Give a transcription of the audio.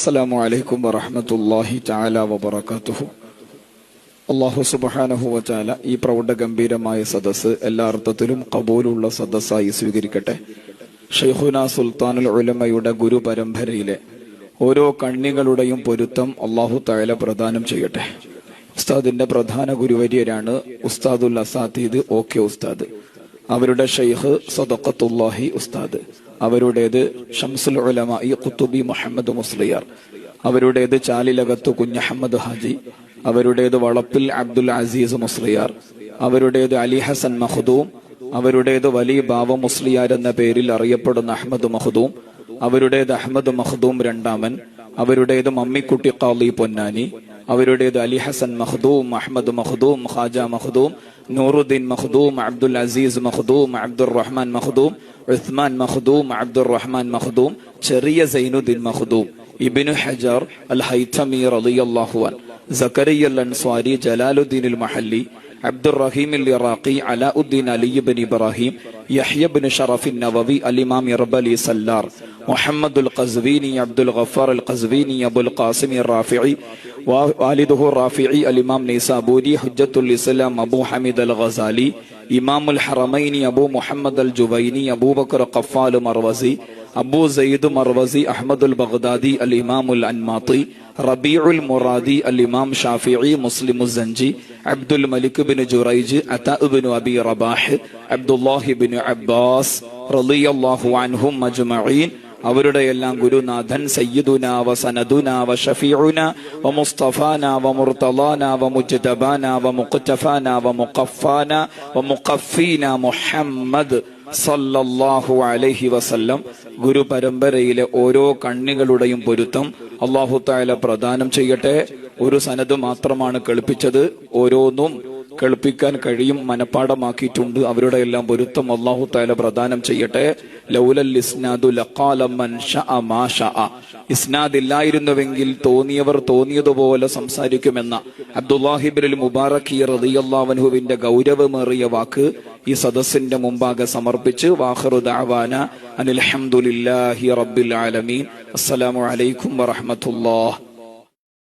അസ്സലാമു അലൈക്കും വറഹ്മത്തുള്ളാഹി തആല വബറകാതുഹു. അല്ലാഹു സുബ്ഹാനഹു വ തആല ഈ പ്രൗഢഗംഭീരമായ സദസ്സ് എല്ലാ അർത്ഥത്തിലും ഖബൂലുള്ള സദസ്സായി സ്വീകരിക്കട്ടെ. ഷൈഖുനാ സുൽത്താനുൽ ഉലമയുടെ ഗുരു പരമ്പരയിലെ ഓരോ കണ്ണികളുടെയും പൊരുത്തം അല്ലാഹു തആല പ്രദാനം ചെയ്യട്ടെ. ഉസ്താദിന്റെ പ്രധാന ഗുരുവര്യരാണ് ഉസ്താദുൽ അസാതീദ് ഓക്കെ ഉസ്താദ്. അവരുടെ ഷെയ്ഖ് സദഖത്തുല്ലാഹി ഉസ്താദ്. അവരുടേത് ഷംസുൽ ഉലമ ഖുതുബി മുഹമ്മദ് മുസ്ലിയാർ. അവരുടേത് ചാലിലകത്ത് കുഞ്ഞഹമ്മദ് ഹാജി. അവരുടേത് വളപ്പിൽ അബ്ദുൽ അസീസ് മുസ്ലിയാർ. അവരുടേത് അലി ഹസൻ മഖ്ദൂം. അവരുടേത് വലി ബാവ മുസ്ലിയാർ എന്ന പേരിൽ അറിയപ്പെടുന്ന അഹമ്മദ് മഖ്ദൂം. അവരുടേത് അഹമ്മദ് മഖ്ദൂം രണ്ടാമൻ. അവരുടേത് മമ്മിക്കുട്ടി ഖാളി പൊന്നാനി. അവരുടേത് അലി ഹസൻ മഖ്ദൂം, അഹമ്മദ് മഖ്ദൂം, ഖാജ മഖ്ദൂം, നൂറുദ്ദീൻ മഖ്ദൂം, അബ്ദുൽ അസീസ് മഖ്ദൂം, അബ്ദുർ റഹ്മാൻ മഖ്ദൂം, ഉസ്മാൻ മഖ്ദൂം, അബ്ദുർ റഹ്മാൻ മഖ്ദൂം, ചെറിയ സൈനുദ്ദീൻ മഖ്ദൂം, ഇബ്നു ഹജർ അൽ ഹൈതമി റളിയല്ലാഹു അൻ, സക്കറിയ അൽ അൻസ്വാരി, ജലാലുദ്ദീൻ അൽ മഹല്ലി, അബ്ദുർ റഹീം അൽ ഇറാഖി, അലാഉദ്ദീൻ അലി ഇബ്നു ഇബ്രാഹിം, യഹ്യ ഇബ്നു ഷറഫ് നവവി, അൽ ഇമാം ഇർബലി സല്ലാർ, മുഹമ്മദുൽ ഖസ്വീനി, അബ്ദുൽ ഗഫാർ അൽ ഖസ്വീനി, അബുൽ ഖാസിം റാഫിഈ, വാലിദുഹു റാഫിഈ, അൽ ഇമാം നൈസാബൂരി, ഹുജ്ജത്തുൽ ഇസ്ലാം അബൂ ഹമീദ് അൽ ഗസാലി, ഇമാമുൽ ഹറമൈനി അബൂ മുഹമ്മദ് അൽ ജുവൈനി, അബൂബക്കർ ഖഫാൽ മർവസി, അബൂ സയ്യിദ് മർവസി, അഹ്മദുൽ ബഗ്ദാദി, അൽ ഇമാമുൽ അൻമാതി, റബീഉൽ മുറാദി, അൽ ഇമാം ഷാഫിഈ, മുസ്ലിമു സഞ്ചി, അബ്ദുൽ മലിക് ബിൻ ജുറൈജ്, അതാ ഇബ്നു അബി റബാഹ്, അബ്ദുല്ലാഹി ബിൻ അബ്ബാസ് റളിയല്ലാഹു അൻഹും അജ്മഈൻ. അവരുടെ എല്ലാം ഗുരുനാഥൻ സയ്യിദുന വ സനദുന വ ഷഫീഉന വ മുസ്തഫാന വ മുർതളാന വ മുജ്തബാന വ മുഖ്തഫാന വ മുഖഫാന വ മുഖഫീന മുഹമ്മദ് സല്ലല്ലാഹു അലൈഹി വസല്ലം. ഗുരു പരമ്പരയിലെ ഓരോ കണ്ണികളുടെയും പൊരുത്തം അല്ലാഹു തആല പ്രദാനം ചെയ്യട്ടെ. ഒരു സനദ് മാത്രമാണ് കേൾപ്പിച്ചത്, ഓരോന്നും കേൾപ്പിക്കാൻ കഴിയും, മനപ്പാടമാക്കിയിട്ടുണ്ട്. അവരുടെ എല്ലാം പൊരുത്തം അല്ലാഹു തആല പ്രദാനം ചെയ്യട്ടെ. ലൗലൽ ഇസ്നാദു ലഖാല മൻ ശഅ മാ ശഅ. ഇസ്നാദ് ഇല്ലായിരുന്നുവെങ്കിൽ തോന്നിയവർ തോന്നിയതുപോലെ സംസാരിക്കുമെന്ന അബ്ദുല്ലാഹി ഇബ്നുൽ മുബാറക് റളിയല്ലാഹു അൻഹുവിന്റെ ഗൗരവമേറിയ വാക്ക് ഈ സദസ്സിന്റെ മുമ്പാകെ സമർപ്പിച്ച് വാഖിറു ദഅവാന അനിൽ ഹംദുലില്ലാഹി റബ്ബിൽ ആലമീൻ. അസ്സലാമു അലൈക്കും വറഹ്മത്തുള്ളാഹി.